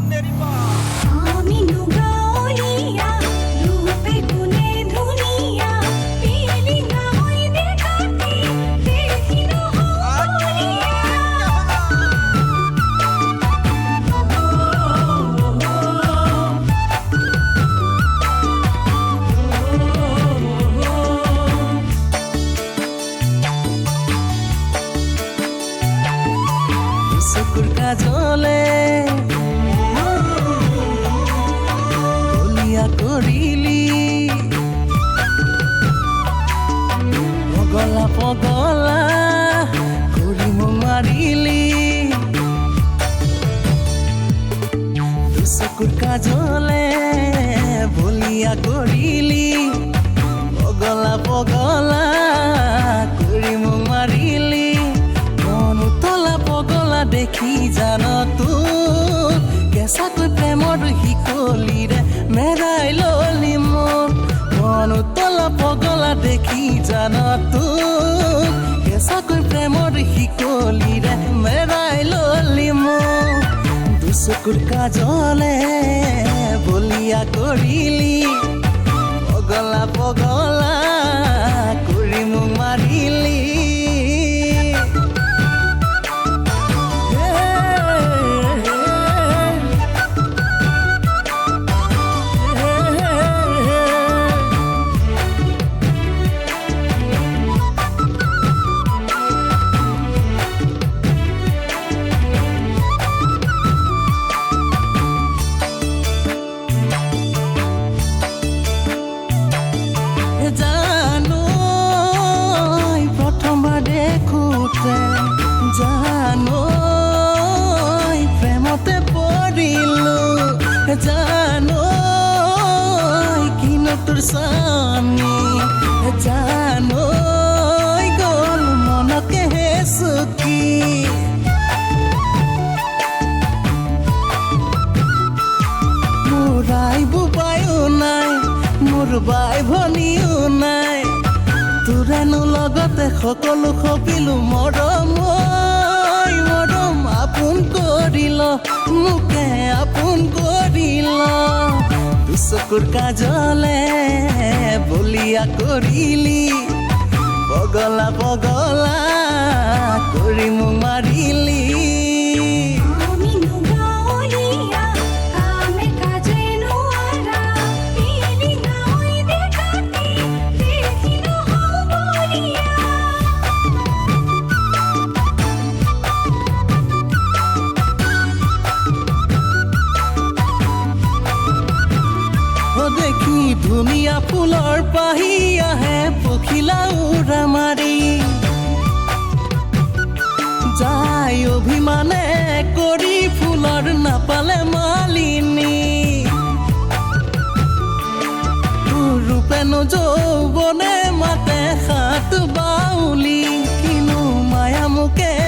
मेरी बात চকুৰ কাজলে কলিয়া কৰিলি পগলা পগলা কৰি মোক মাৰিলি চকুৰ কাজলে বলিয়া কৰিলি পগলা পগলা কৰি মোক মাৰিলি দেখি জান তোক কেঁচাকৈ প্ৰেমৰ শিকলিৰে মেৰাই ললি মোক মন উতলা পগলা দেখি জান তোক কেঁচাকৈ প্ৰেমৰ শিকলিৰে মেৰাই ললি মোক দুচকুৰ কাজলে বলিয়া কৰিলি পগলা পগলা কৰি মোক মাৰিলি জানো প্ৰেমতে পৰিলো জানো কিনো তোৰ স্বামী জানো গ'ল মনকে হে চুকি মোৰ আই বোপায়ো নাই মোৰ বাই ভনীও নাই তোৰেনো লগতে সকলো সপিলো মৰম মৰম আপোন কৰিল মোকে আপোন কৰিল দুচকুৰ কাজলে বলিয়া কৰিলি পগলা পগলা কৰি মোক মাৰিলি দেখি ধুনীয়া ফুলৰ পাহি আহে পখিলা উৰা মাৰি যাই অভিমানে কৰি ফুলৰ নাপালে মালিনী ৰূপেনো যৌৱনে মাতে হাত বাউলি কিনো মায়া মোকে